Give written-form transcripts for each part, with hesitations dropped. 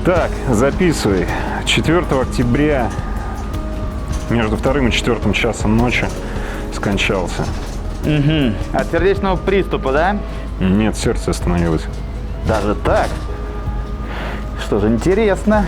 Так, записывай. 4 октября между 2 и 4 часом ночи скончался. Угу. От сердечного приступа, да? Нет, сердце остановилось. Даже так? Что же, интересно.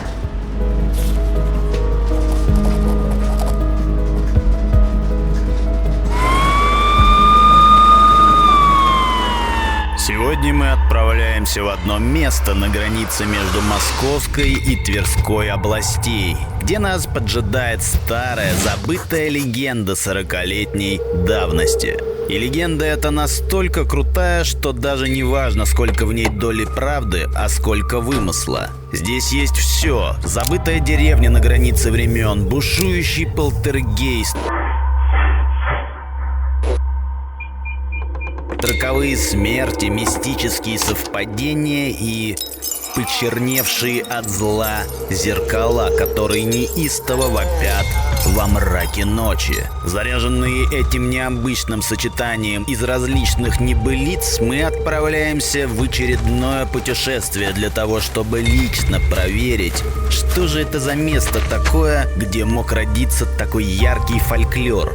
Сегодня мы отправляемся в одно место на границе между Московской и Тверской областей, где нас поджидает старая забытая легенда 40-летней давности. И легенда эта настолько крутая, что даже не важно, сколько в ней доли правды, а сколько вымысла. Здесь есть все: забытая деревня на границе времен, бушующий полтергейст, роковые смерти, мистические совпадения и почерневшие от зла зеркала, которые неистово вопят во мраке ночи. Заряженные этим необычным сочетанием из различных небылиц, мы отправляемся в очередное путешествие для того, чтобы лично проверить, что же это за место такое, где мог родиться такой яркий фольклор.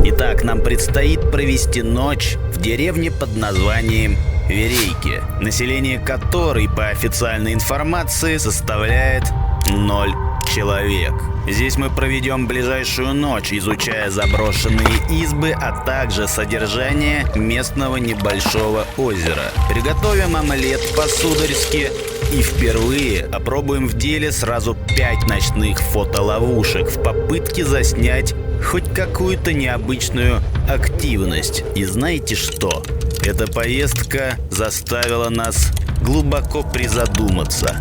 Итак, нам предстоит провести ночь в деревне под названием Верейки, население которой, по официальной информации, составляет 0 человек. Здесь мы проведем ближайшую ночь, изучая заброшенные избы, а также содержание местного небольшого озера. Приготовим омлет по-сударски и впервые опробуем в деле сразу 5 ночных фотоловушек в попытке заснять хоть какую-то необычную активность. И знаете что? Эта поездка заставила нас глубоко призадуматься.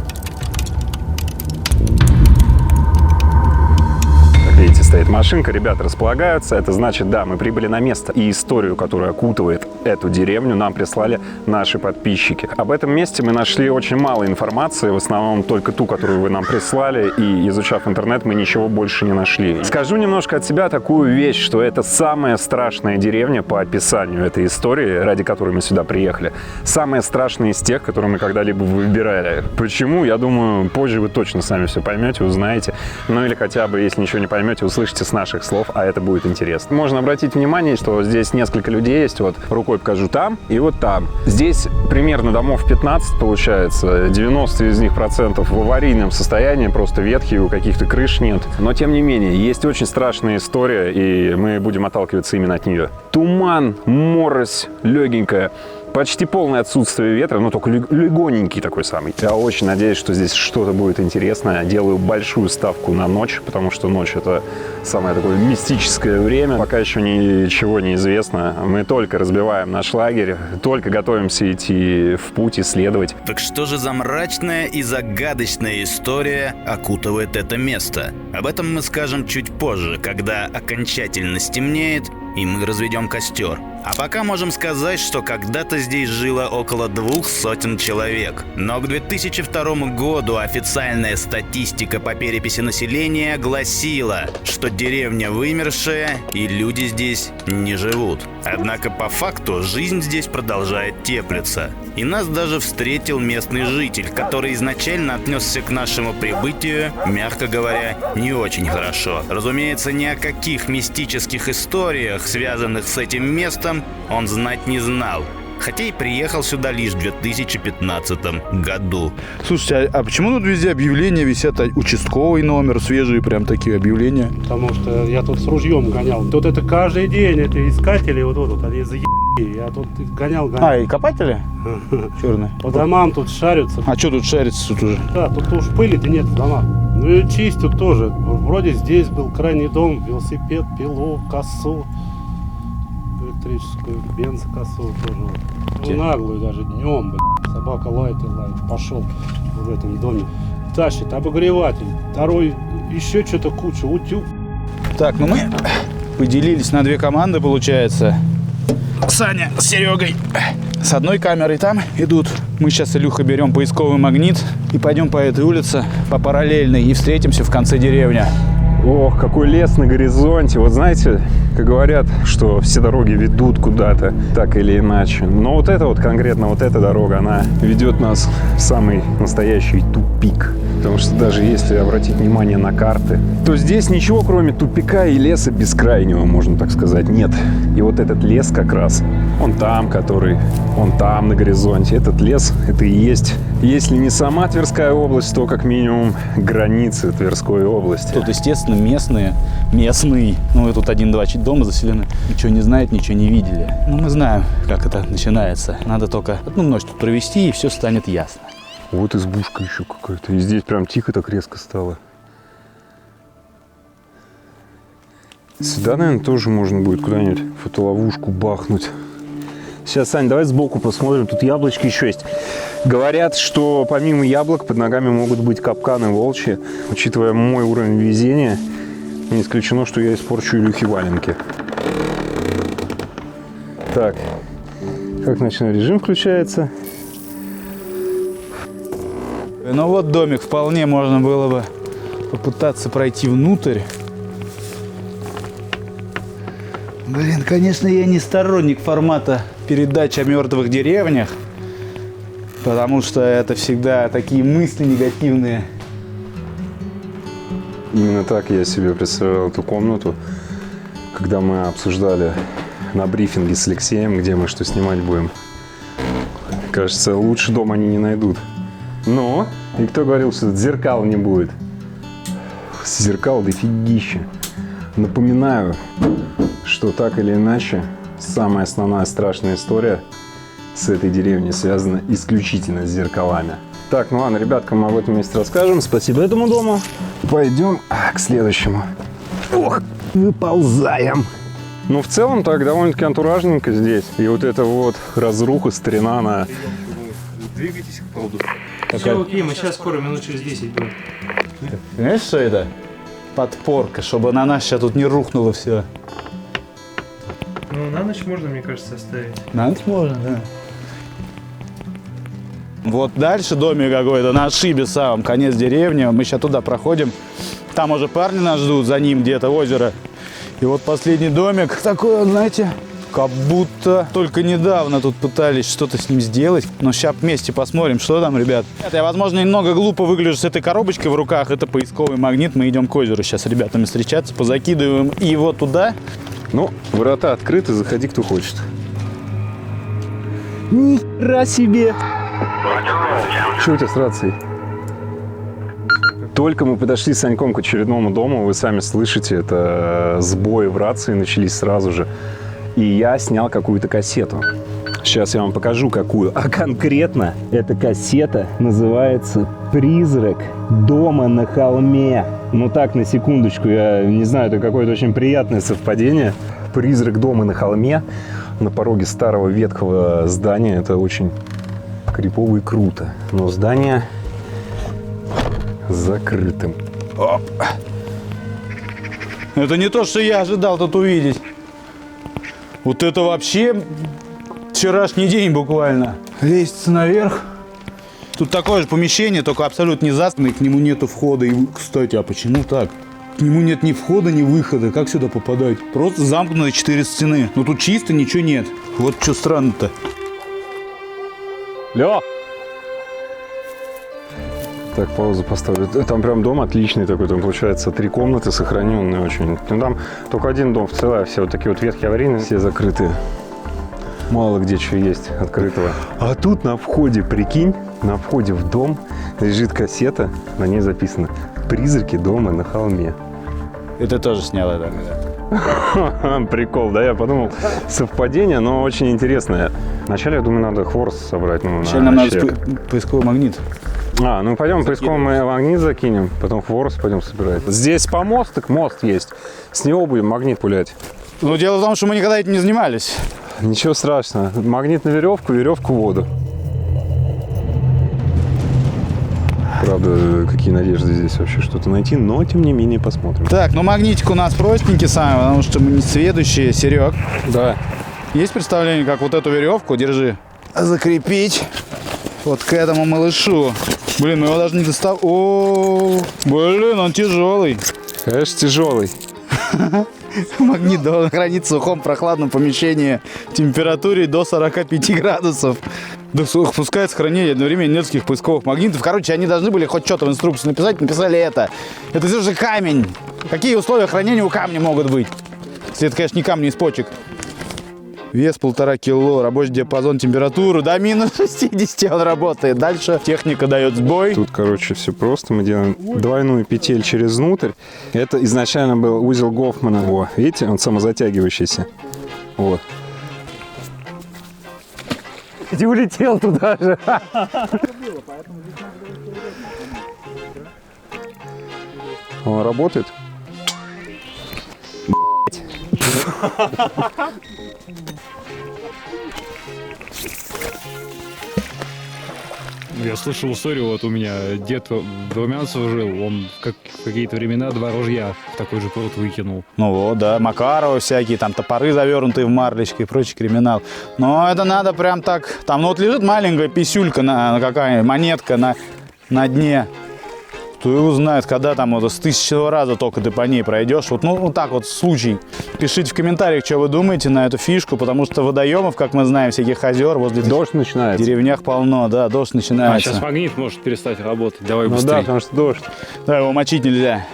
Видите, стоит машинка, ребята располагаются. Это значит, да, мы прибыли на место. И историю, которая окутывает эту деревню, нам прислали наши подписчики. Об этом месте мы нашли очень мало информации, в основном только ту, которую вы нам прислали. И изучав интернет, мы ничего больше не нашли. Скажу немножко от себя такую вещь, что это самая страшная деревня по описанию этой истории, ради которой мы сюда приехали. Самая страшная из тех, которые мы когда-либо выбирали. Почему? Я думаю, позже вы точно сами все поймете, узнаете. Ну или хотя бы, если ничего не поймете, услышите с наших слов, а это будет интересно. Можно обратить внимание, что здесь несколько людей есть. Вот рукой покажу там и вот там. Здесь примерно домов 15 получается. 90 из них процентов в аварийном состоянии, просто ветхие, у каких-то крыш нет. Но тем не менее, есть очень страшная история, и мы будем отталкиваться именно от нее. Туман, морось легенькая. Почти полное отсутствие ветра, но только легоненький такой самый. Я очень надеюсь, что здесь что-то будет интересное. Делаю большую ставку на ночь, потому что ночь — это самое такое мистическое время. Пока еще ничего не известно. Мы только разбиваем наш лагерь, только готовимся идти в путь, исследовать. Так что же за мрачная и загадочная история окутывает это место? Об этом мы скажем чуть позже, когда окончательно стемнеет и мы разведем костер. А пока можем сказать, что когда-то здесь жило около 200 человек. Но к 2002 году официальная статистика по переписи населения гласила, что деревня вымершая и люди здесь не живут. Однако по факту жизнь здесь продолжает теплиться. И нас даже встретил местный житель, который изначально отнесся к нашему прибытию, мягко говоря, не очень хорошо. Разумеется, ни о каких мистических историях, связанных с этим местом, он знать не знал. Хотя и приехал сюда лишь в 2015 году. Слушайте, а почему тут везде объявления висят? Участковый номер, свежие прям такие объявления? Потому что я тут с ружьем гонял. Тут это каждый день, это искатели, вот они заебали. Я тут гонял. А, и копатели? Черные. По домам тут шарятся. А что тут шарится тут уже? Да, тут уж пыли-то нет в домах. Ну и чистят тоже. Вроде здесь был крайний дом, велосипед, пилу, косу. Электрическую, бензокосу тоже. Ну, наглую даже днем, блядь. Собака лает и лает. Пошел в этом доме. Тащит обогреватель. Второй еще что-то куча. Утюг. Так, ну мы поделились на 2 команды, получается. Саня с Серегой с одной камерой там идут. Мы сейчас с Илюхой берем поисковый магнит и пойдем по этой улице, по параллельной, и встретимся в конце деревни. Ох, какой лес на горизонте. Вот знаете, как говорят, что все дороги ведут куда-то, так или иначе. Но вот эта вот, конкретно вот эта дорога, она ведет нас в самый настоящий тупик. Потому что даже если обратить внимание на карты, то здесь ничего, кроме тупика и леса бескрайнего, можно так сказать, нет. И вот этот лес как раз, он там, он там на горизонте. Этот лес, это и есть, если не сама Тверская область, то как минимум границы Тверской области. Тут, естественно, местные. Ну, тут 1-2 дома заселены. Ничего не знают, ничего не видели. Ну, мы знаем, как это начинается. Надо только одну ночь тут провести, и все станет ясно. Вот избушка еще какая-то. И здесь прям тихо так резко стало. Сюда, наверное, тоже можно будет куда-нибудь фотоловушку бахнуть. Сейчас, Сань, давай сбоку посмотрим. Тут яблочки еще есть. Говорят, что помимо яблок под ногами могут быть капканы волчьи. Учитывая мой уровень везения, не исключено, что я испорчу Илюхе валенки. Так, как ночной режим включается? Ну вот домик, вполне можно было бы попытаться пройти внутрь. Блин, конечно, я не сторонник формата передач о мертвых деревнях, потому что это всегда такие мысли негативные. Именно так я себе представлял эту комнату, когда мы обсуждали на брифинге с Алексеем, где мы что снимать будем. Кажется, лучше дом они не найдут. Но, и кто говорил, что зеркал не будет? Зеркал дофигища. Напоминаю, что так или иначе, самая основная страшная история с этой деревней связана исключительно с зеркалами. Так, ну ладно, ребяткам мы об этом месте расскажем. Спасибо этому дому. Пойдем к следующему. Ох, выползаем. Ну, в целом, так довольно-таки антуражненько здесь. И вот эта вот разруха, старина, она... Двигайтесь к поводу. Все окей, мы сейчас скоро, минут через 10 будем. Знаешь, что это? Подпорка, чтобы на нас сейчас тут не рухнуло все. Ну, на ночь можно, мне кажется, оставить. На ночь можно, да. Вот дальше домик какой-то на отшибе самом, конец деревни. Мы сейчас туда проходим. Там уже парни нас ждут, за ним где-то озеро. И вот последний домик такой, вот, знаете, как будто только недавно тут пытались что-то с ним сделать. Но сейчас вместе посмотрим, что там, ребят. Я, возможно, немного глупо выгляжу с этой коробочкой в руках. Это поисковый магнит. Мы идем к озеру сейчас с ребятами встречаться. Позакидываем его туда. Ну, ворота открыты, заходи, кто хочет. Нихера себе! Что у тебя с рацией? Только мы подошли с Саньком к очередному дому, вы сами слышите, это сбои в рации начались сразу же. И я снял какую-то кассету. Сейчас я вам покажу, какую. А конкретно эта кассета называется «Призрак дома на холме». Ну так, на секундочку, я не знаю, это какое-то очень приятное совпадение. «Призрак дома на холме» на пороге старого ветхого здания. Это очень крипово и круто. Но здание закрытым. Оп. Это не то, что я ожидал тут увидеть. Вот это вообще вчерашний день буквально. Лестница наверх. Тут такое же помещение, только абсолютно не замкнутое, к нему нету входа. И, кстати, а почему так? К нему нет ни входа, ни выхода. Как сюда попадать? Просто замкнутые 4 стены. Но тут чисто ничего нет. Вот что странно-то. Лё! Так, паузу поставлю. Там прям дом отличный такой. Там, получается, 3 комнаты сохраненные очень. Ну, там только один дом в целом, а все вот такие вот ветхие аварийные, все закрытые. Мало где что есть открытого. А тут на входе, прикинь, на входе в дом лежит кассета, на ней записано «Призраки дома на холме». Это тоже снял это. Прикол, да? Я подумал, совпадение, но очень интересное. Вначале, я думаю, надо хворост собрать. Ну, Вначале нам надо поисковый магнит. Ну пойдем поисковый магнит закинем, потом хворост пойдем собирать. Здесь помостик, мост есть. С него будем магнит пулять. Но дело в том, что мы никогда этим не занимались. Ничего страшного. Магнит на веревку, веревку в воду. Правда, какие надежды здесь вообще что-то найти, но тем не менее посмотрим. Так, ну магнитик у нас простенький самый, потому что мы не сведущие. Серег, Да. есть представление, как вот эту веревку, держи, закрепить вот к этому малышу? Блин, мы его даже не достал. О, блин, он тяжелый. Конечно, тяжелый. Магнит должен храниться в сухом прохладном помещении температуре до 45 градусов. Допускается хранение одновременно нескольких поисковых магнитов. Короче, они должны были хоть что-то в инструкции написать, написали это. Это все же камень. Какие условия хранения у камня могут быть? Если это, конечно, не камни из почек. Вес 1,5 кило, рабочий диапазон, температуру до минус 60 он работает. Дальше техника дает сбой. Тут, короче, все просто. Мы делаем двойную петель через внутрь. Это изначально был узел Гофмана. Во, видите, он самозатягивающийся. Вот. Ты улетел туда же. Он работает? Я слышал историю, вот у меня дед в Румянцево жил, он в какие-то времена 2 ружья в такой же пруд выкинул. Ну вот, да, Макарова всякие, там топоры завернутые в марлечко и прочий криминал. Но это надо прям так, там, ну вот лежит маленькая писюлька, на какая-нибудь монетка на дне. Кто его знает, когда там вот с 1000 раза только ты по ней пройдешь. Вот, ну, вот так вот случай. Пишите в комментариях, что вы думаете на эту фишку, потому что водоемов, как мы знаем, всяких озер возле Дождь начинается. в деревнях полно, да, дождь А начинается. сейчас магнит может перестать работать, давай Ну быстрее. да, потому что дождь. Да, его мочить нельзя.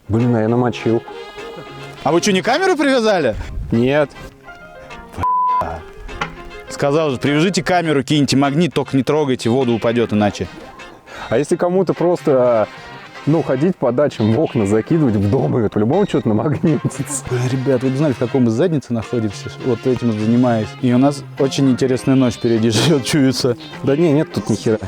Блин, а я намочил. А вы что, не камеру привязали? Нет. Сказал же, привяжите камеру, киньте магнит, только не трогайте, вода упадет иначе. А если кому-то просто, ну, ходить по дачам, в окна закидывать в дом, и по-любому что-то намагнитится. Блин, ребят, вы бы знали, в каком мы заднице находимся, вот этим вот занимаюсь. И у нас очень интересная ночь впереди ждет, чуется. Да не, нет тут ни хера.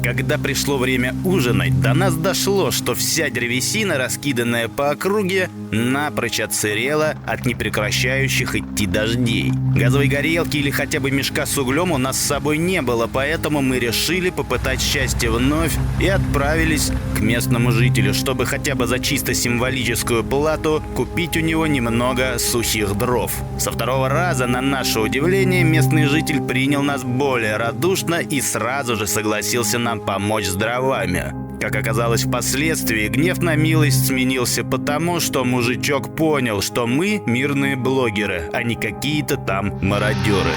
Когда пришло время ужинать, до нас дошло, что вся древесина, раскиданная по округе, напрочь отсырела от непрекращающих идти дождей. Газовой горелки или хотя бы мешка с углем у нас с собой не было, поэтому мы решили попытать счастье вновь и отправились к местному жителю, чтобы хотя бы за чисто символическую плату купить у него немного сухих дров. Со второго раза, на наше удивление, местный житель принял нас более радушно и сразу же согласился нам помочь с дровами. Как оказалось впоследствии, гнев на милость сменился потому, что мужичок понял, что мы мирные блогеры, а не какие-то там мародеры.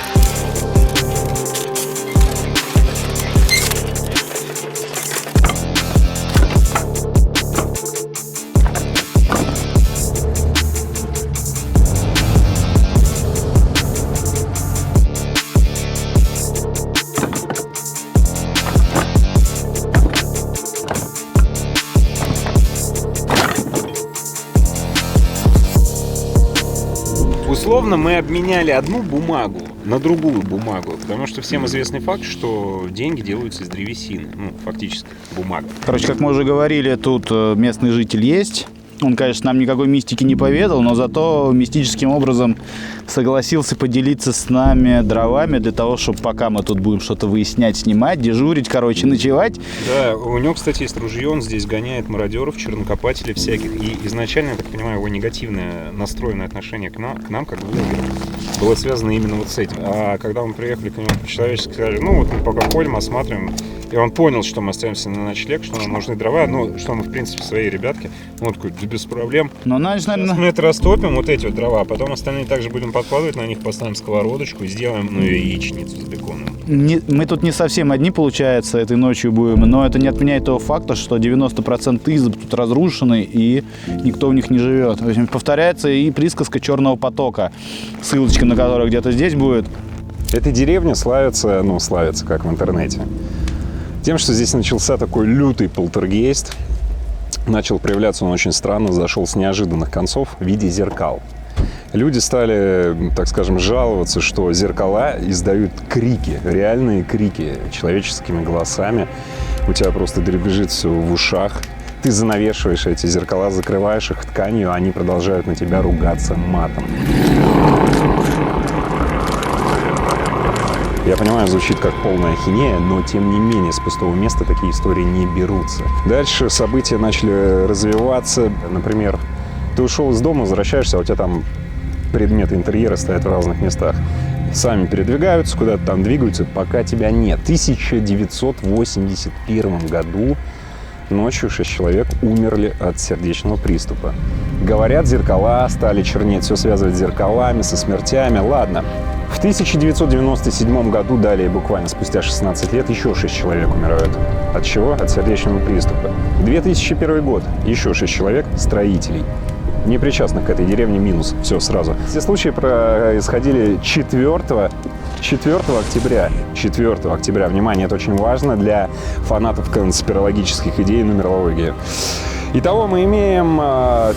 Условно мы обменяли одну бумагу на другую бумагу, потому что всем известный факт, что деньги делаются из древесины, ну, фактически бумага. Короче, как мы уже говорили, тут местный житель есть. Он, конечно, нам никакой мистики не поведал, но зато мистическим образом согласился поделиться с нами дровами для того, чтобы пока мы тут будем что-то выяснять, снимать, дежурить, короче, ночевать. Да, у него, кстати, есть ружье, он здесь гоняет мародеров, чернокопателей всяких. И изначально, я так понимаю, его негативное настроенное отношение к нам как блогерам, было связано именно вот с этим. А когда мы приехали к нему по-человечески, сказали, ну вот мы пока ходим, осматриваем, и он понял, что мы остаемся на ночлег, что нам нужны дрова, ну, что мы, в принципе, свои ребятки, он такой, да без проблем. Но, значит, Мы наверное... это растопим, вот эти вот дрова, а потом остальные также будем подкладывать, на них поставим сковородочку и сделаем, ну, яичницу с беконом. Мы тут не совсем одни, получается, этой ночью будем, но это не отменяет того факта, что 90% изб тут разрушены, и никто в них не живет. В общем, повторяется и присказка «Черного потока», ссылочка на которую где-то здесь будет. Эта деревня славится, ну, славится, как в интернете, тем, что здесь начался такой лютый полтергейст. Начал проявляться он очень странно, зашел с неожиданных концов в виде зеркал. Люди стали, так скажем, жаловаться, что зеркала издают крики, реальные крики человеческими голосами. У тебя просто дребезжит все в ушах. Ты занавешиваешь эти зеркала, закрываешь их тканью, а они продолжают на тебя ругаться матом. Я понимаю, звучит как полная ахинея, но тем не менее с пустого места такие истории не берутся. Дальше события начали развиваться. Например, ты ушел из дома, возвращаешься, а у тебя там предметы интерьера стоят в разных местах. сами передвигаются, куда-то там двигаются, пока тебя нет. В 1981 году ночью 6 человек умерли от сердечного приступа. Говорят, зеркала стали чернеть, все связывать с зеркалами, со смертями. Ладно. В 1997 году, далее буквально спустя 16 лет, еще 6 человек умирают. От чего? От сердечного приступа. 2001 год. Еще 6 человек строителей, не причастных к этой деревне, минус. Все сразу. Все случаи происходили 4 октября. 4 октября. Внимание, это очень важно для фанатов конспирологических идей и нумерологии. Итого мы имеем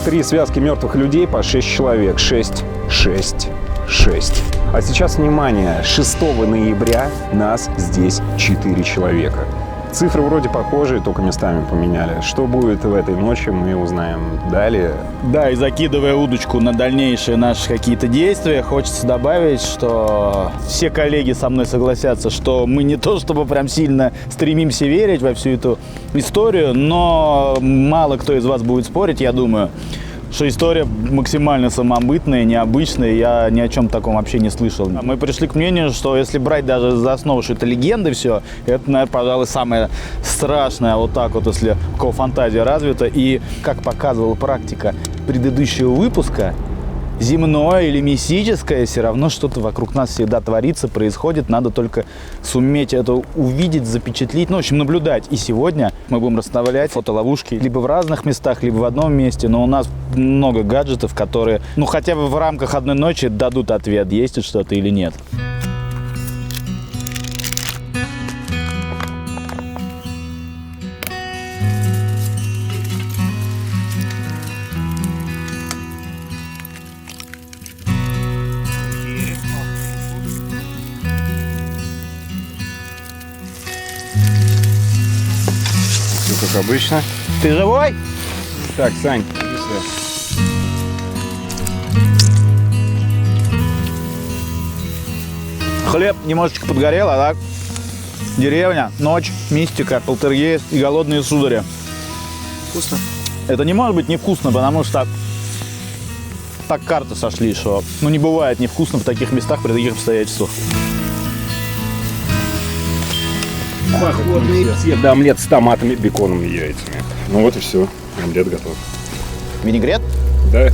3 связки мертвых людей по 6 человек. 6. А сейчас, внимание, 6 ноября нас здесь 4 человека. Цифры вроде похожие, только местами поменяли. Что будет в этой ночи, мы узнаем далее. Да, и закидывая удочку на дальнейшие наши какие-то действия, хочется добавить, что все коллеги со мной согласятся, что мы не то чтобы прям сильно стремимся верить во всю эту историю, но мало кто из вас будет спорить, я думаю, что история максимально самобытная, необычная, я ни о чем таком вообще не слышал. Мы пришли к мнению, что если брать даже за основу, что это легенды все, это, наверное, пожалуй, самое страшное, вот так вот, если у кого фантазия развита. И, как показывала практика предыдущего выпуска, земное или мистическое, все равно что-то вокруг нас всегда творится, происходит. Надо только суметь это увидеть, запечатлеть, ну, в общем, наблюдать. И сегодня мы будем расставлять фотоловушки либо в разных местах, либо в одном месте. Но у нас много гаджетов, которые, ну, хотя бы в рамках одной ночи дадут ответ, есть тут что-то или нет. Как обычно. Ты живой? Так, Сань, иди сюда. Хлеб немножечко подгорел, а так? Деревня, ночь, мистика, полтергейст и голодные судари. Вкусно? Это не может быть невкусно, потому что так карты сошли, что ну, не бывает невкусно в таких местах при таких обстоятельствах. Походные все. Да, омлет с томатами, беконом и яйцами. Ну вот и все. Омлет готов. Винегрет? Да.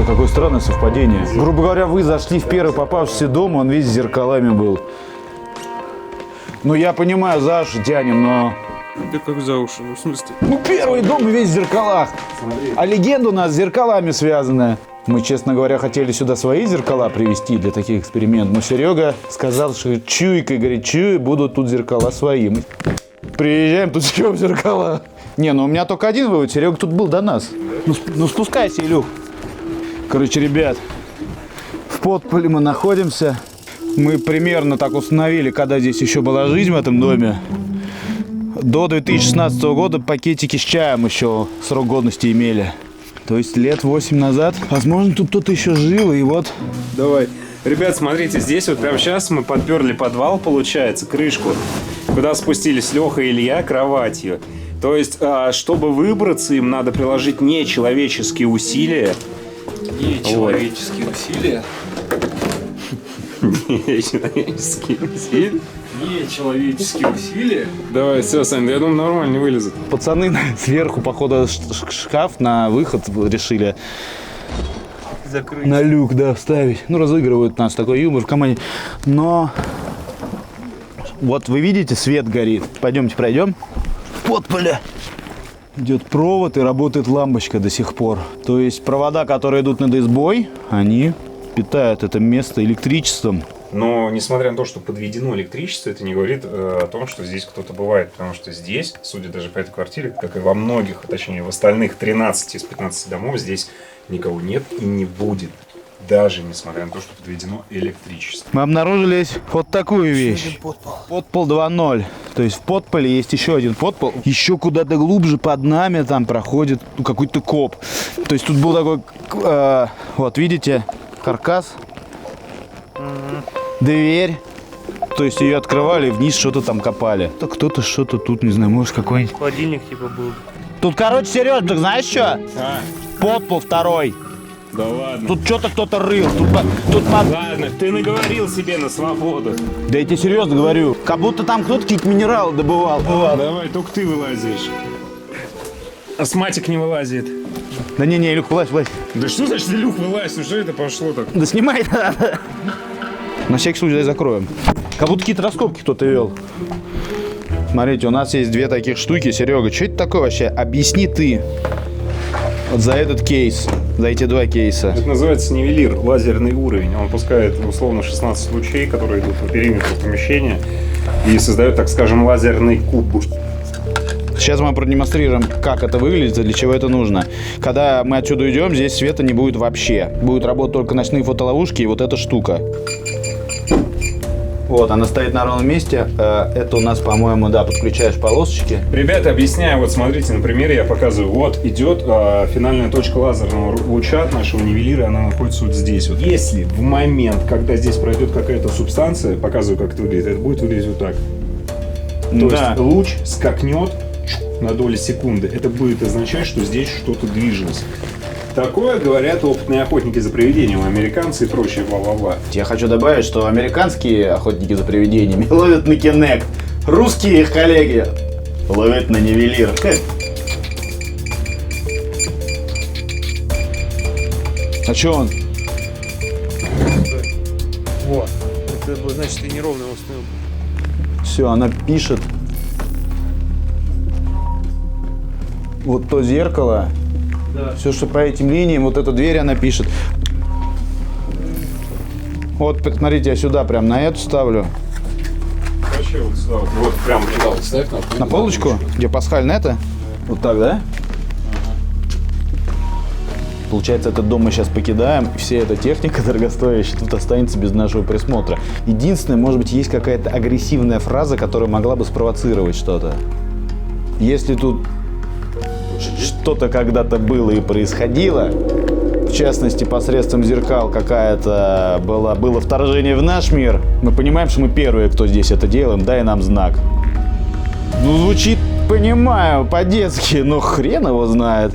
Какое странное совпадение. Грубо говоря, вы зашли в первый попавшийся дом, он весь с зеркалами был. Ну, я понимаю, за уши тянем, но... Да как за уши? Ну, в смысле? Ну, первый дом весь в зеркалах. А легенда у нас с зеркалами связанная. Мы, честно говоря, хотели сюда свои зеркала привезти для таких экспериментов. Но Серега сказал, что чуйкой, говорит, чую, будут тут зеркала свои. Мы приезжаем, тут все в зеркала. Не, ну у меня только один вывод. Серега тут был до нас. Ну спускайся, Илюх. Короче, ребят, в подполе мы находимся. Мы примерно так установили, когда здесь еще была жизнь в этом доме. До 2016 года пакетики с чаем еще срок годности имели. То есть лет 8 назад. Возможно, тут кто-то еще жил, и вот... Давай. Ребят, смотрите, здесь вот прямо сейчас мы подперли подвал, получается, крышку, куда спустились Леха и Илья кроватью. То есть, чтобы выбраться, им надо приложить нечеловеческие усилия. Нечеловеческие усилия. Нечеловеческие усилия? Нечеловеческие усилия? Давай, все, Сань, я думаю, нормально не вылезет. Пацаны сверху, походу, шкаф на выход решили Закрыть. на люк, да, вставить. Ну, разыгрывают нас такой юмор в команде. Но вот вы видите, свет горит. Пойдемте пройдем. В подполе идет провод и работает лампочка до сих пор. То есть провода, которые идут над избой, они питают это место электричеством. Но, несмотря на то, что подведено электричество, это не говорит о том, что здесь кто-то бывает. Потому что здесь, судя даже по этой квартире, как и во многих, а точнее в остальных 13 из 15 домов, здесь никого нет и не будет. Даже несмотря на то, что подведено электричество. Мы обнаружили здесь вот такую вещь. Подпол 2.0. То есть в подполе есть еще один подпол. Еще куда-то глубже под нами там проходит какой-то коп. То есть тут был такой, вот видите, каркас, дверь. То есть ее открывали и вниз что-то там копали. Кто-то что-то тут, не знаю, может какой-нибудь. Холодильник типа был. Тут, короче, Сереж, так знаешь что? Подпол второй. Да ладно. Тут что-то кто-то рыл. Ладно, ты наговорил себе на свободу. Да я тебе серьезно говорю. Как будто там кто-то какие-то минералы добывал. Давай, только ты вылазишь. Астматик не вылазит. Да не, Илюх, вылазь. Да что значит, Илюх, вылазь? Уже это пошло так. Да снимай надо. На всякий случай дай закроем. Как будто какие-то раскопки кто-то вел. Смотрите, у нас есть две таких штуки. Серега, что это такое вообще? Объясни ты. Вот за этот кейс, за эти два кейса. Это называется нивелир, лазерный уровень. Он пускает условно 16 лучей, которые идут по периметру помещения и создают, так скажем, лазерный куб. Сейчас мы продемонстрируем, как это выглядит и для чего это нужно. Когда мы отсюда уйдем, здесь света не будет вообще. Будут работать только ночные фотоловушки и вот эта штука. Вот, она стоит на ровном месте. Это у нас, по-моему, да, подключаешь полосочки. Ребята, объясняю, вот смотрите, на примере я показываю. Вот идет финальная точка лазерного луча от нашего нивелира, она находится вот здесь. Вот. Если в момент, когда здесь пройдет какая-то субстанция, показываю, как это выглядит, это будет выглядеть вот так. То есть луч скакнет на доли секунды. Это будет означать, что здесь что-то движилось. Такое говорят опытные охотники за привидением, американцы и прочее, бла-бла-бла. Я хочу добавить, что американские охотники за привидениями ловят на Kinect. Русские их коллеги ловят на нивелир. А что он? Вот. Это значит, ты неровно его установил. Все, она пишет. Вот то зеркало. Да. Все, что по этим линиям, вот эту дверь она пишет. Вот, смотрите, я сюда прям на эту ставлю. Вообще вот сюда, вот прям вот ставь На полочку? Где пасхальная это? Вот так, да? Получается, этот дом мы сейчас покидаем, и вся эта техника дорогостоящая тут останется без нашего присмотра. Единственное, может быть, есть какая-то агрессивная фраза, которая могла бы спровоцировать что-то. Если тут что-то когда-то было и происходило, в частности, посредством зеркал какая-то было вторжение в наш мир, мы понимаем, что мы первые, кто здесь это делаем, дай нам знак. Ну, звучит, понимаю, по-детски, но хрен его знает.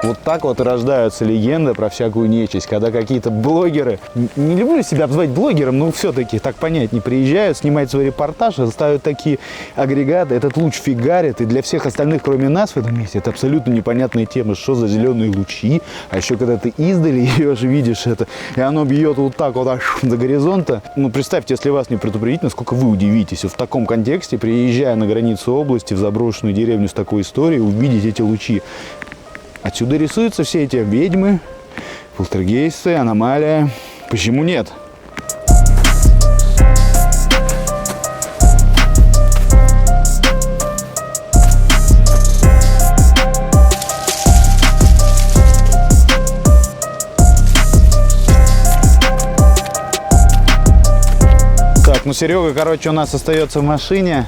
Вот так вот и рождаются легенды про всякую нечисть, когда какие-то блогеры, не люблю себя обзывать блогером, но все-таки так понятнее, приезжают, снимают свой репортаж, ставят такие агрегаты, этот луч фигарит, и для всех остальных, кроме нас в этом месте, это абсолютно непонятная тема, что за зеленые лучи, а еще когда ты издали ее же видишь это, и оно бьет вот так вот аж до горизонта. Ну, представьте, если вас не предупредить, насколько вы удивитесь, в таком контексте, приезжая на границу области, в заброшенную деревню с такой историей, увидеть эти лучи. Отсюда рисуются все эти ведьмы, полтергейсты, аномалия. Почему нет? Так, ну Серега, короче, у нас остается в машине.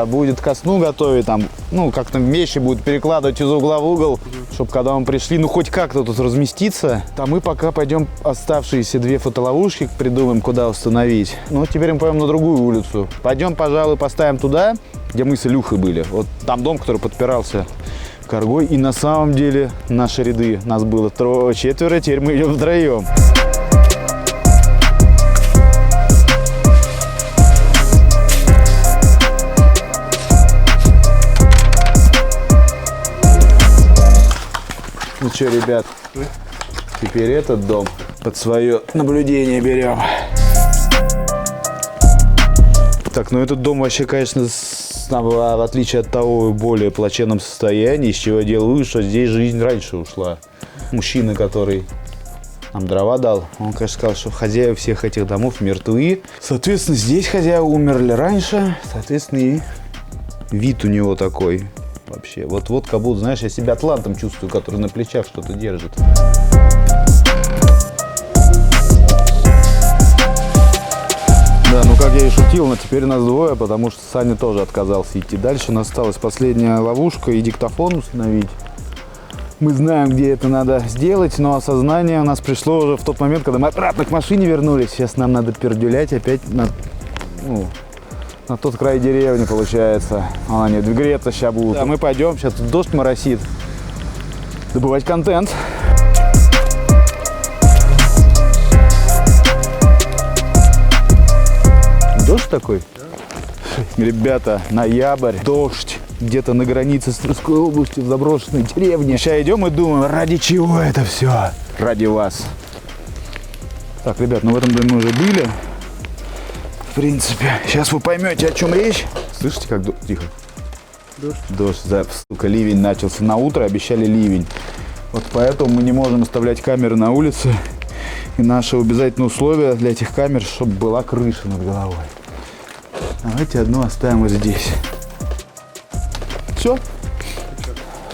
Будет ко сну готовить, там, ну, как там вещи будут перекладывать из угла в угол, чтобы когда мы пришли, ну, хоть как-то тут разместиться. А мы пока пойдем оставшиеся две фотоловушки придумаем, куда установить. Ну, теперь мы пойдем на другую улицу. Пойдем, пожалуй, поставим туда, где мы с Илюхой были. Вот там дом, который подпирался коргой. И на самом деле наши ряды, нас было четверо, теперь мы идем втроем. Ну что, ребят, теперь этот дом под свое наблюдение берем. Так, ну этот дом вообще, конечно, в отличие от того, в более плачевном состоянии, из чего я делаю, что здесь жизнь раньше ушла. Мужчина, который нам дрова дал. Он, конечно, сказал, что хозяева всех этих домов мертвы. Соответственно, здесь хозяева умерли раньше. Соответственно, и вид у него такой вообще. Вот как будто, знаешь, я себя атлантом чувствую, который на плечах что-то держит. Да, ну как я и шутил, но теперь нас двое, потому что Саня тоже отказался идти дальше. У нас осталась последняя ловушка и диктофон установить. Мы знаем, где это надо сделать, но осознание у нас пришло уже в тот момент, когда мы обратно к машине вернулись. Сейчас нам надо пердюлять опять на тот край деревни, получается. А, нет, греться сейчас будут. Да, мы пойдем, сейчас тут дождь моросит. Добывать контент. Дождь такой? Да. Ребята, ноябрь, дождь. Где-то на границе с Тверской областью, в заброшенной деревне. Сейчас идем и думаем, ради чего это все? Ради вас. Так, ребят, ну в этом доме мы уже были. В принципе, сейчас вы поймете, о чем речь. Слышите, как тихо? Дождь. Сука, ливень начался. На утро обещали ливень. Вот поэтому мы не можем оставлять камеры на улице. И наше обязательное условие для этих камер, чтобы была крыша над головой. Давайте одну оставим вот здесь. Все.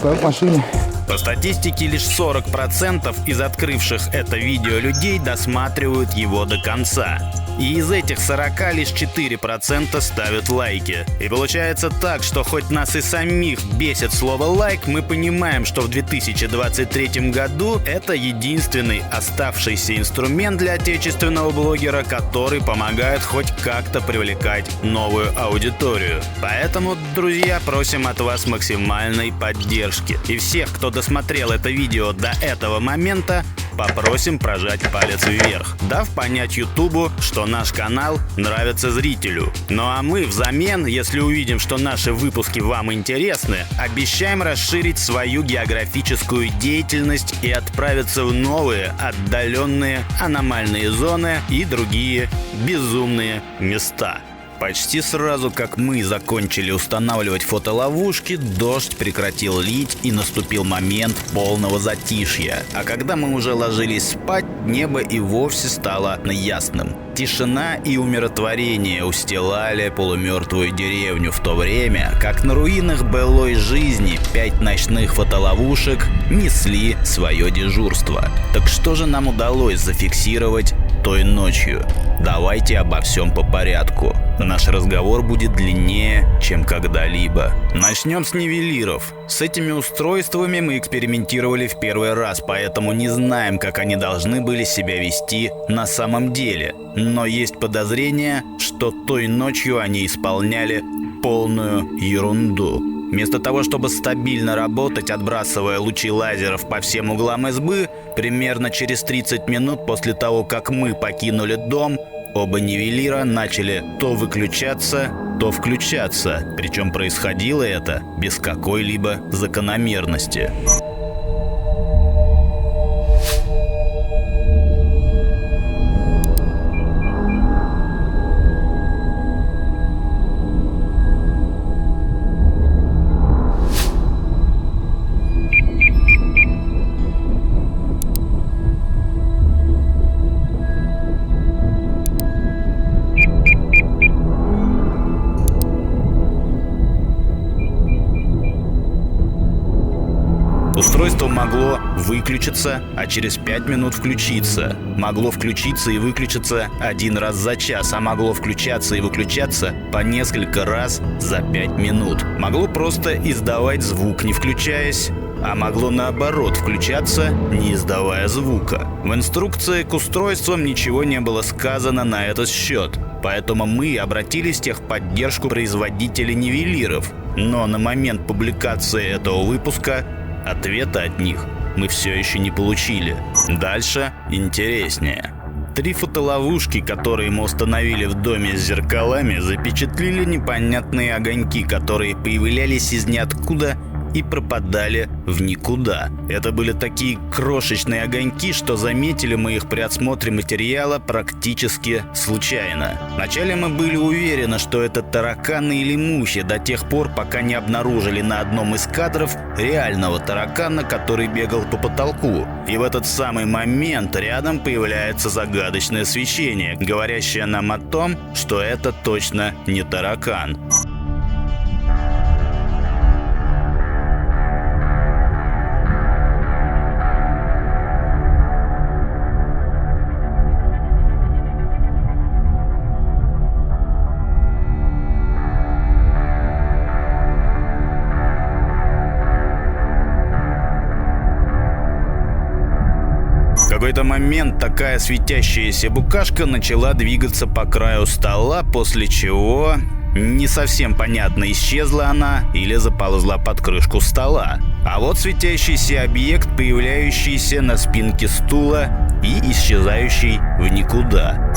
Пойдем к машине. По статистике, лишь 40% из открывших это видео людей досматривают его до конца. И из этих 40 лишь 4% ставят лайки. И получается так, что хоть нас и самих бесит слово «лайк», мы понимаем, что в 2023 году это единственный оставшийся инструмент для отечественного блогера, который помогает хоть как-то привлекать новую аудиторию. Поэтому, друзья, просим от вас максимальной поддержки. И всех, кто досмотрел это видео до этого момента, попросим прожать палец вверх, дав понять Ютубу, что наш канал нравится зрителю. Ну а мы взамен, если увидим, что наши выпуски вам интересны, обещаем расширить свою географическую деятельность и отправиться в новые, отдаленные, аномальные зоны и другие безумные места. Почти сразу, как мы закончили устанавливать фотоловушки, дождь прекратил лить и наступил момент полного затишья. А когда мы уже ложились спать, небо и вовсе стало ясным. Тишина и умиротворение устилали полумертвую деревню, в то время как на руинах былой жизни 5 ночных фотоловушек несли свое дежурство. Так что же нам удалось зафиксировать той ночью? Давайте обо всем по порядку. Наш разговор будет длиннее, чем когда-либо. Начнем с нивелиров. С этими устройствами мы экспериментировали в первый раз, поэтому не знаем, как они должны были себя вести на самом деле. Но есть подозрение, что той ночью они исполняли полную ерунду. Вместо того, чтобы стабильно работать, отбрасывая лучи лазеров по всем углам избы, примерно через 30 минут после того, как мы покинули дом, оба нивелира начали то выключаться, то включаться. Причем происходило это без какой-либо закономерности. Устройство могло выключиться, а через 5 минут включиться. Могло включиться и выключиться один раз за час, а могло включаться и выключаться по несколько раз за 5 минут. Могло просто издавать звук, не включаясь, а могло наоборот включаться, не издавая звука. В инструкции к устройствам ничего не было сказано на этот счет, поэтому мы обратились в техподдержку производителей нивелиров. Но на момент публикации этого выпуска ответа от них мы все еще не получили. Дальше интереснее. 3 фотоловушки, которые мы установили в доме с зеркалами, запечатлели непонятные огоньки, которые появлялись из ниоткуда и пропадали в никуда. Это были такие крошечные огоньки, что заметили мы их при осмотре материала практически случайно. Вначале мы были уверены, что это тараканы или мухи, до тех пор, пока не обнаружили на одном из кадров реального таракана, который бегал по потолку. И в этот самый момент рядом появляется загадочное свечение, говорящее нам о том, что это точно не таракан. В какой-то момент такая светящаяся букашка начала двигаться по краю стола, после чего не совсем понятно, исчезла она или заползла под крышку стола. А вот светящийся объект, появляющийся на спинке стула и исчезающий в никуда.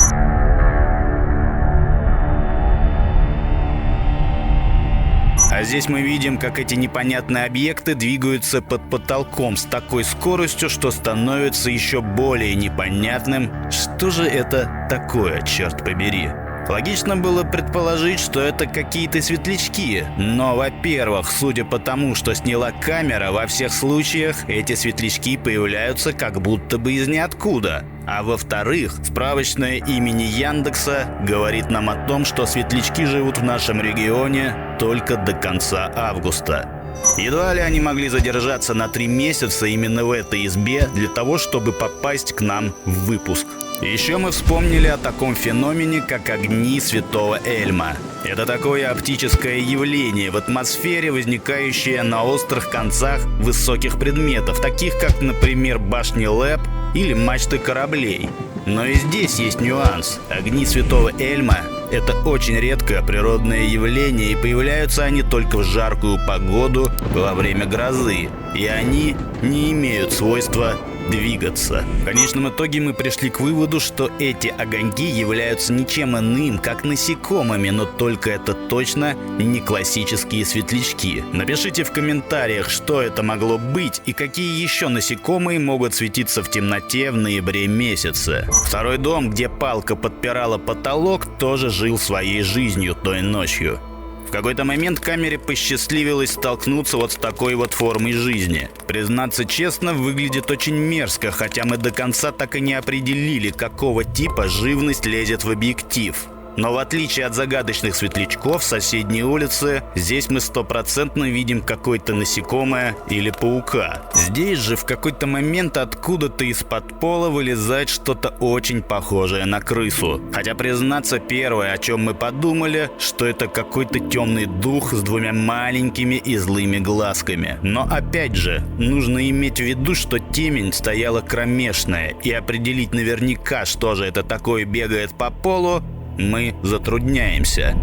А здесь мы видим, как эти непонятные объекты двигаются под потолком с такой скоростью, что становится еще более непонятным, что же это такое, черт побери. Логично было предположить, что это какие-то светлячки, но, во-первых, судя по тому, что сняла камера, во всех случаях эти светлячки появляются как будто бы из ниоткуда. А во-вторых, справочное имени Яндекса говорит нам о том, что светлячки живут в нашем регионе только до конца августа. Едва ли они могли задержаться на 3 месяца именно в этой избе для того, чтобы попасть к нам в выпуск. Еще мы вспомнили о таком феномене, как огни Святого Эльма. Это такое оптическое явление в атмосфере, возникающее на острых концах высоких предметов, таких как, например, башни ЛЭП или мачты кораблей. Но и здесь есть нюанс. Огни Святого Эльма – это очень редкое природное явление, и появляются они только в жаркую погоду во время грозы. И они не имеют свойства двигаться. В конечном итоге мы пришли к выводу, что эти огоньки являются ничем иным, как насекомыми, но только это точно не классические светлячки. Напишите в комментариях, что это могло быть и какие еще насекомые могут светиться в темноте в ноябре месяце. Второй дом, где палка подпирала потолок, тоже жил своей жизнью той ночью. В какой-то момент камере посчастливилось столкнуться вот с такой вот формой жизни. Признаться честно, выглядит очень мерзко, хотя мы до конца так и не определили, какого типа живность лезет в объектив. Но в отличие от загадочных светлячков в соседней улице, здесь мы 100% видим какое-то насекомое или паука. Здесь же в какой-то момент откуда-то из-под пола вылезает что-то очень похожее на крысу. Хотя, признаться, первое, о чем мы подумали, что это какой-то темный дух с 2 маленькими и злыми глазками. Но опять же, нужно иметь в виду, что темень стояла кромешная, и определить наверняка, что же это такое бегает по полу, мы затрудняемся.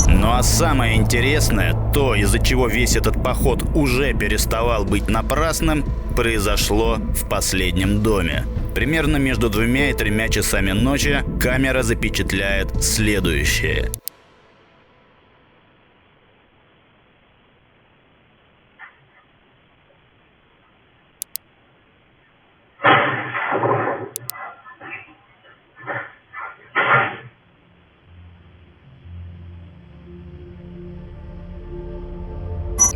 Ну а самое интересное, то, из-за чего весь этот поход уже переставал быть напрасным, произошло в последнем доме. Примерно между 2 и 3 часами ночи камера запечатляет следующее.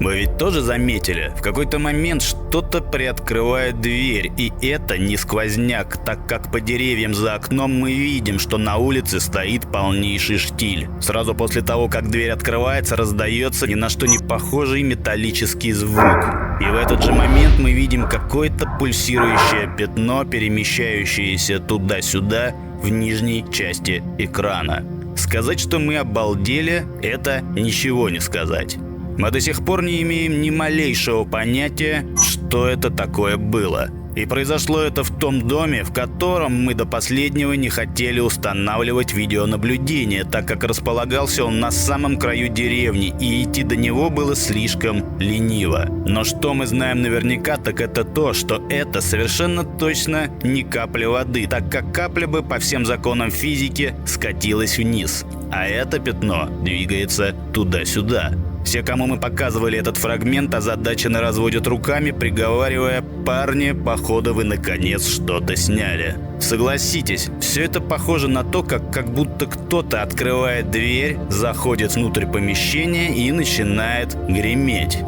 Вы ведь тоже заметили? В какой-то момент что-то приоткрывает дверь, и это не сквозняк, так как по деревьям за окном мы видим, что на улице стоит полнейший штиль. Сразу после того, как дверь открывается, раздается ни на что не похожий металлический звук. И в этот же момент мы видим какое-то пульсирующее пятно, перемещающееся туда-сюда в нижней части экрана. Сказать, что мы обалдели, это ничего не сказать. Мы до сих пор не имеем ни малейшего понятия, что это такое было. И произошло это в том доме, в котором мы до последнего не хотели устанавливать видеонаблюдение, так как располагался он на самом краю деревни, и идти до него было слишком лениво. Но что мы знаем наверняка, так это то, что это совершенно точно не капля воды, так как капля бы по всем законам физики скатилась вниз, а это пятно двигается туда-сюда. Все, кому мы показывали этот фрагмент, озадаченно разводят руками, приговаривая: «Парни, походу вы наконец что-то сняли». Согласитесь, все это похоже на то, как будто кто-то открывает дверь, заходит внутрь помещения и начинает греметь.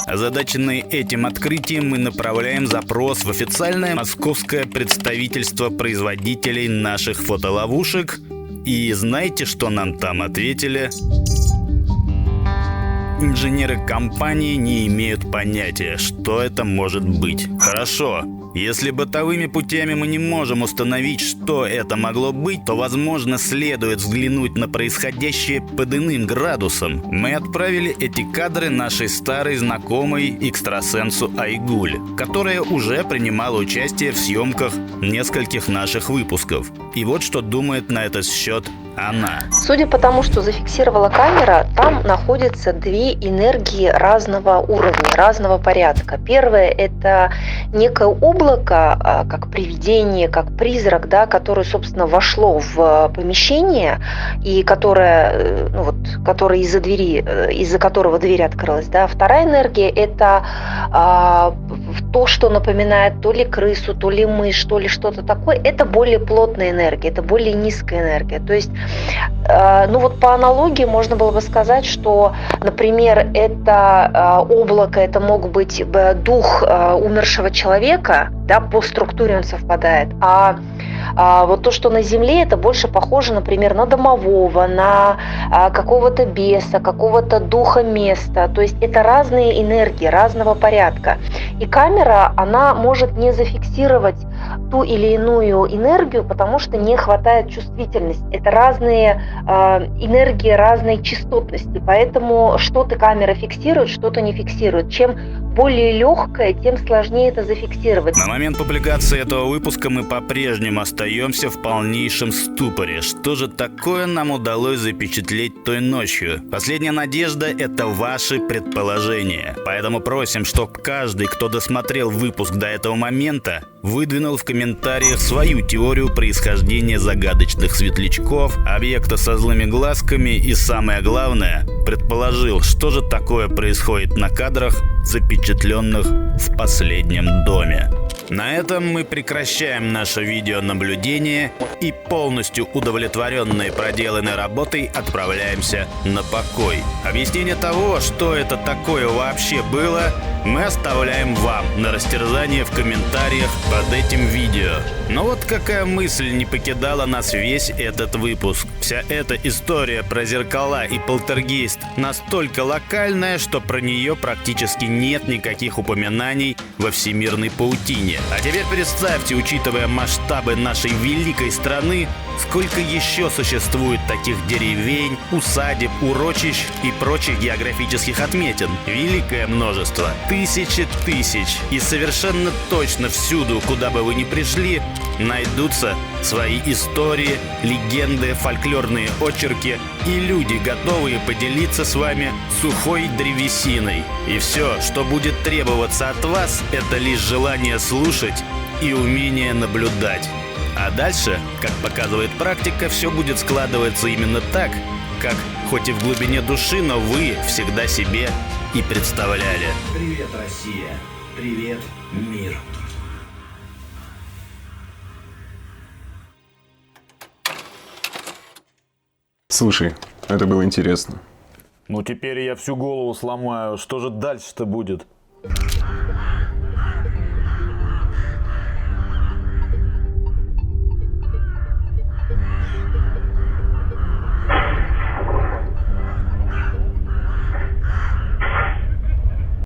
Озадаченные этим открытием, мы направляем запрос в официальное московское представительство производителей наших фотоловушек. И знаете, что нам там ответили? Инженеры компании не имеют понятия, что это может быть. Хорошо. Если бытовыми путями мы не можем установить, что это могло быть, то, возможно, следует взглянуть на происходящее под иным градусом. Мы отправили эти кадры нашей старой знакомой экстрасенсу Айгуль, которая уже принимала участие в съемках нескольких наших выпусков. И вот что думает на этот счет она. Судя по тому, что зафиксировала камера, там находятся две энергии разного уровня, разного порядка. Первое – это некое облако, как привидение, как призрак, да, которое, собственно, вошло в помещение и которое, которое из-за которого дверь открылась. Да. Вторая энергия – это то, что напоминает то ли крысу, то ли мышь, то ли что-то такое. Это более плотная энергия, это более низкая энергия. То есть по аналогии можно было бы сказать, что, например, это облако, это мог быть дух умершего человека, да, по структуре он совпадает, а вот то, что на Земле, это больше похоже, например, на домового, на какого-то беса, какого-то духа места. То есть это разные энергии, разного порядка. И камера, она может не зафиксировать ту или иную энергию, потому что не хватает чувствительности. Это разные энергии разной частотности, поэтому что-то камера фиксирует, что-то не фиксирует. Чем более легкое, тем сложнее это зафиксировать. На момент публикации этого выпуска мы по-прежнему остаемся в полнейшем ступоре. Что же такое нам удалось запечатлеть той ночью? Последняя надежда – это ваши предположения. Поэтому просим, чтобы каждый, кто досмотрел выпуск до этого момента, выдвинул в комментариях свою теорию происхождения загадочных светлячков, объекта со злыми глазками и, самое главное, предположил, что же такое происходит на кадрах, запечатленных в последнем доме. На этом мы прекращаем наше видеонаблюдение и, полностью удовлетворенные проделанной работой, отправляемся на покой. Объяснение того, что это такое вообще было, мы оставляем вам на растерзание в комментариях под этим видео. Но вот какая мысль не покидала нас весь этот выпуск. Вся эта история про зеркала и полтергейст настолько локальная, что про нее практически нет никаких упоминаний во всемирной паутине. А теперь представьте, учитывая масштабы нашей великой страны, сколько еще существует таких деревень, усадеб, урочищ и прочих географических отметин. Великое множество. Тысячи тысяч. И совершенно точно всюду, куда бы вы ни пришли, найдутся свои истории, легенды, фольклорные очерки и люди, готовые поделиться с вами сухой древесиной. И все, что будет требоваться от вас, это лишь желание слушать и умение наблюдать. А дальше, как показывает практика, все будет складываться именно так, как, хоть и в глубине души, но вы всегда себе и представляли. Привет, Россия! Привет, мир! Слушай, это было интересно. Ну теперь я всю голову сломаю. Что же дальше-то будет?